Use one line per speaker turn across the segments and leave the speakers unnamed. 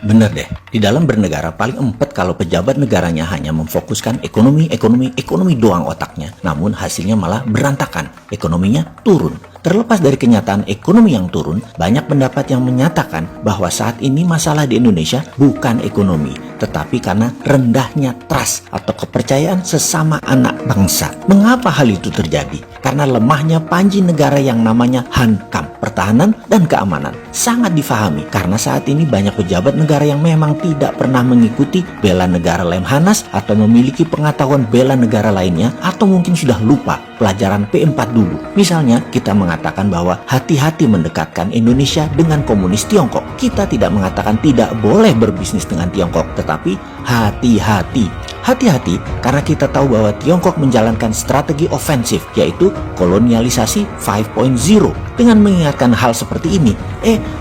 Bener deh, di dalam bernegara paling empet kalau pejabat negaranya hanya memfokuskan ekonomi doang otaknya. Namun hasilnya malah berantakan, ekonominya turun. Terlepas dari kenyataan ekonomi yang turun, banyak pendapat yang menyatakan bahwa saat ini masalah di Indonesia bukan ekonomi, tetapi karena rendahnya trust atau kepercayaan sesama anak bangsa. Mengapa hal itu terjadi? Karena lemahnya panji negara yang namanya Hankam, pertahanan dan keamanan. Sangat difahami karena saat ini banyak pejabat negara yang memang tidak pernah mengikuti bela negara Lemhanas atau memiliki pengetahuan bela negara lainnya, atau mungkin sudah lupa pelajaran P4 dulu. Misalnya kita mengatakan bahwa hati-hati mendekatkan Indonesia dengan komunis Tiongkok. Kita tidak mengatakan tidak boleh berbisnis dengan Tiongkok, tetapi hati-hati. Hati-hati karena kita tahu bahwa Tiongkok menjalankan strategi ofensif, yaitu kolonialisasi 5.0. Dengan mengingatkan hal seperti ini,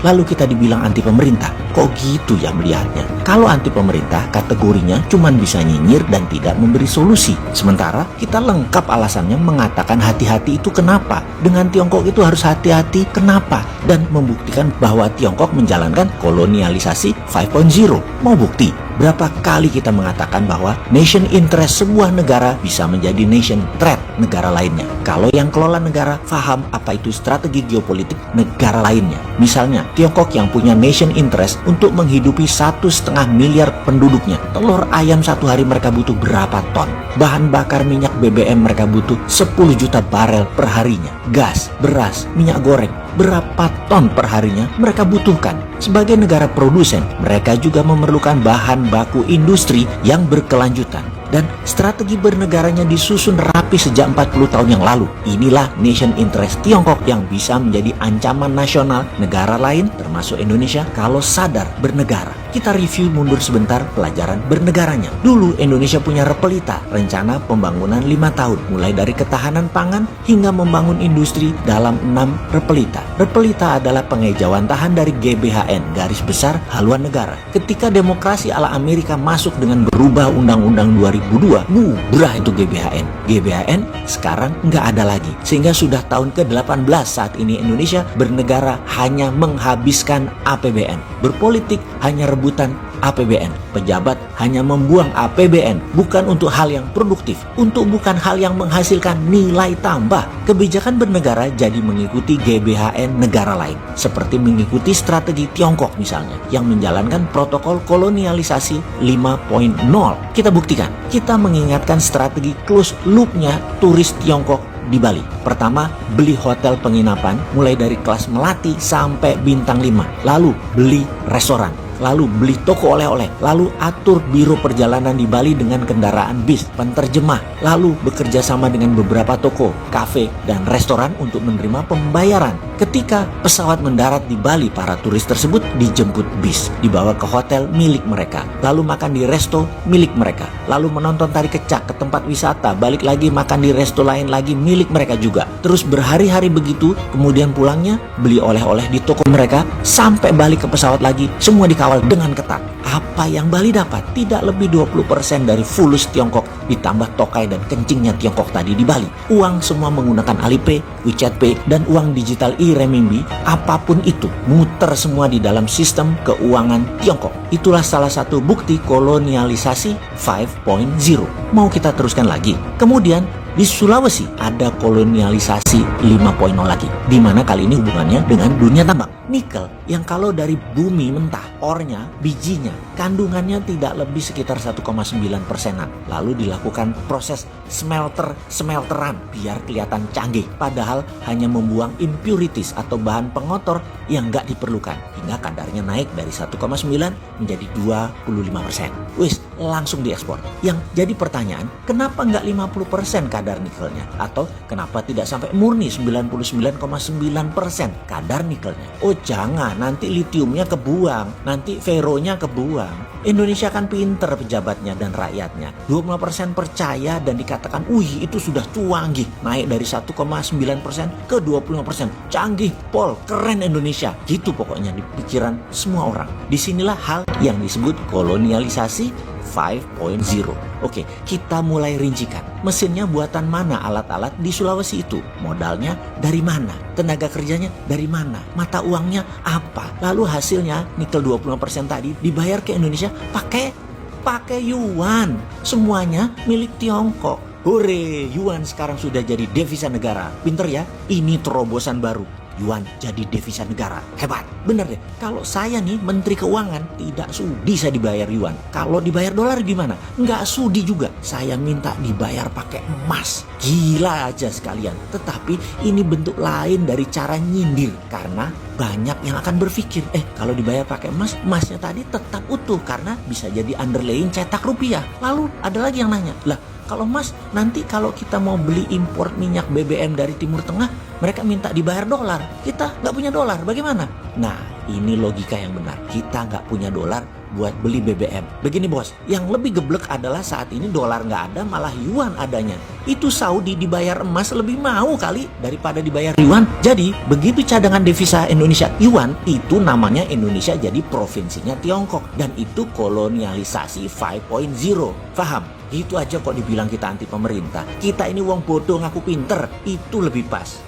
lalu kita dibilang anti pemerintah. Kok gitu ya melihatnya? Kalau anti pemerintah, kategorinya cuma bisa nyinyir dan tidak memberi solusi. Sementara kita lengkap alasannya mengatakan hati-hati itu kenapa? Dengan Tiongkok itu harus hati-hati kenapa? Dan membuktikan bahwa Tiongkok menjalankan kolonialisasi 5.0. Mau bukti? Berapa kali kita mengatakan bahwa nation interest sebuah negara bisa menjadi nation threat negara lainnya. Kalau yang kelola negara paham apa itu strategi geopolitik negara lainnya. Misalnya, Tiongkok yang punya nation interest untuk menghidupi 1,5 miliar penduduknya. Telur ayam satu hari mereka butuh berapa ton? Bahan bakar minyak BBM mereka butuh 10 juta barel per harinya. Gas, beras, minyak goreng, berapa ton per harinya mereka butuhkan. Sebagai negara produsen, mereka juga memerlukan bahan baku industri yang berkelanjutan. Dan strategi bernegaranya disusun rapi sejak 40 tahun yang lalu. Inilah nation interest Tiongkok yang bisa menjadi ancaman nasional negara lain termasuk Indonesia kalau sadar bernegara. Kita review mundur sebentar pelajaran bernegaranya. Dulu Indonesia punya Repelita, rencana pembangunan 5 tahun, mulai dari ketahanan pangan hingga membangun industri dalam 6 Repelita. Repelita adalah pengejauhan tahan dari GBHN, garis besar haluan negara. Ketika demokrasi ala Amerika masuk dengan berubah undang-undang 2002, bubrah itu GBHN. GBHN sekarang nggak ada lagi. Sehingga sudah tahun ke-18 saat ini Indonesia bernegara hanya menghabiskan APBN. Berpolitik hanya rebutan APBN. Pejabat hanya membuang APBN bukan untuk hal yang produktif, bukan hal yang menghasilkan nilai tambah. Kebijakan bernegara jadi mengikuti GBHN negara lain, seperti mengikuti strategi Tiongkok misalnya yang menjalankan protokol kolonialisasi 5.0. Kita buktikan, kita mengingatkan strategi close loop-nya turis Tiongkok di Bali. Pertama, beli hotel penginapan mulai dari kelas melati sampai bintang 5. Lalu beli restoran, lalu beli toko oleh-oleh, lalu atur biro perjalanan di Bali dengan kendaraan bis, penterjemah, lalu bekerja sama dengan beberapa toko, kafe, dan restoran untuk menerima pembayaran. Ketika pesawat mendarat di Bali, para turis tersebut dijemput bis, dibawa ke hotel milik mereka, lalu makan di resto milik mereka, lalu menonton tari kecak ke tempat wisata, balik lagi makan di resto lain lagi milik mereka juga. Terus berhari-hari begitu, kemudian pulangnya beli oleh-oleh di toko mereka, sampai balik ke pesawat lagi, semua dikawal dengan ketat. Apa yang Bali dapat? Tidak lebih 20% dari fulus Tiongkok ditambah tokai dan kencingnya Tiongkok tadi di Bali. Uang semua menggunakan Alipay, WeChat Pay, dan uang digital e-renminbi, apapun itu, muter semua di dalam sistem keuangan Tiongkok. Itulah salah satu bukti kolonialisasi 5.0. Mau kita teruskan lagi? Kemudian di Sulawesi ada kolonialisasi 5.0 lagi, di mana kali ini hubungannya dengan dunia tambang. Nikel yang kalau dari bumi mentah, ornya, bijinya, kandungannya tidak lebih sekitar 1,9%-an. Lalu dilakukan proses smelteran biar kelihatan canggih, padahal hanya membuang impurities atau bahan pengotor yang nggak diperlukan, hingga kadarnya naik dari 1,9 menjadi 25%. Wis, langsung diekspor. Yang jadi pertanyaan, kenapa nggak 50% kadar nikelnya? Atau kenapa tidak sampai murni 99,9% kadar nikelnya? Oh jangan, nanti litiumnya kebuang, nanti feronya kebuang. Indonesia kan pinter pejabatnya dan rakyatnya. 20% percaya dan dikatakan katakan, wih itu sudah canggih, naik dari 1,9% ke 25%. Canggih, Pol, keren Indonesia. Gitu pokoknya di pikiran semua orang. Disinilah hal yang disebut kolonialisasi 5.0. Oke, kita mulai rincikan. Mesinnya buatan mana alat-alat di Sulawesi itu? Modalnya dari mana? Tenaga kerjanya dari mana? Mata uangnya apa? Lalu hasilnya nikel 25% tadi dibayar ke Indonesia pakai yuan. Semuanya milik Tiongkok. Hore, yuan sekarang sudah jadi devisa negara. Pinter ya? Ini terobosan baru. Yuan jadi devisa negara. Hebat. Bener deh. Kalau saya nih Menteri Keuangan, tidak sudi saya dibayar yuan. Kalau dibayar dolar gimana? Nggak sudi juga. Saya minta dibayar pakai emas. Gila aja sekalian. Tetapi ini bentuk lain dari cara nyindir. Karena banyak yang akan berpikir, kalau dibayar pakai emas, emasnya tadi tetap utuh. Karena bisa jadi underlaying cetak rupiah. Lalu ada lagi yang nanya, lah kalau emas, nanti kalau kita mau beli impor minyak BBM dari Timur Tengah, mereka minta dibayar dolar. Kita nggak punya dolar, bagaimana? Nah, ini logika yang benar. Kita nggak punya dolar buat beli BBM. Begini bos, yang lebih geblek adalah saat ini dolar nggak ada, malah yuan adanya. Itu Saudi dibayar emas lebih mau kali daripada dibayar yuan. Jadi, begitu cadangan devisa Indonesia yuan, itu namanya Indonesia jadi provinsinya Tiongkok. Dan itu kolonialisasi 5.0. Paham? Itu aja kok dibilang kita anti pemerintah. Kita ini wong bodoh ngaku pinter. Itu lebih pas.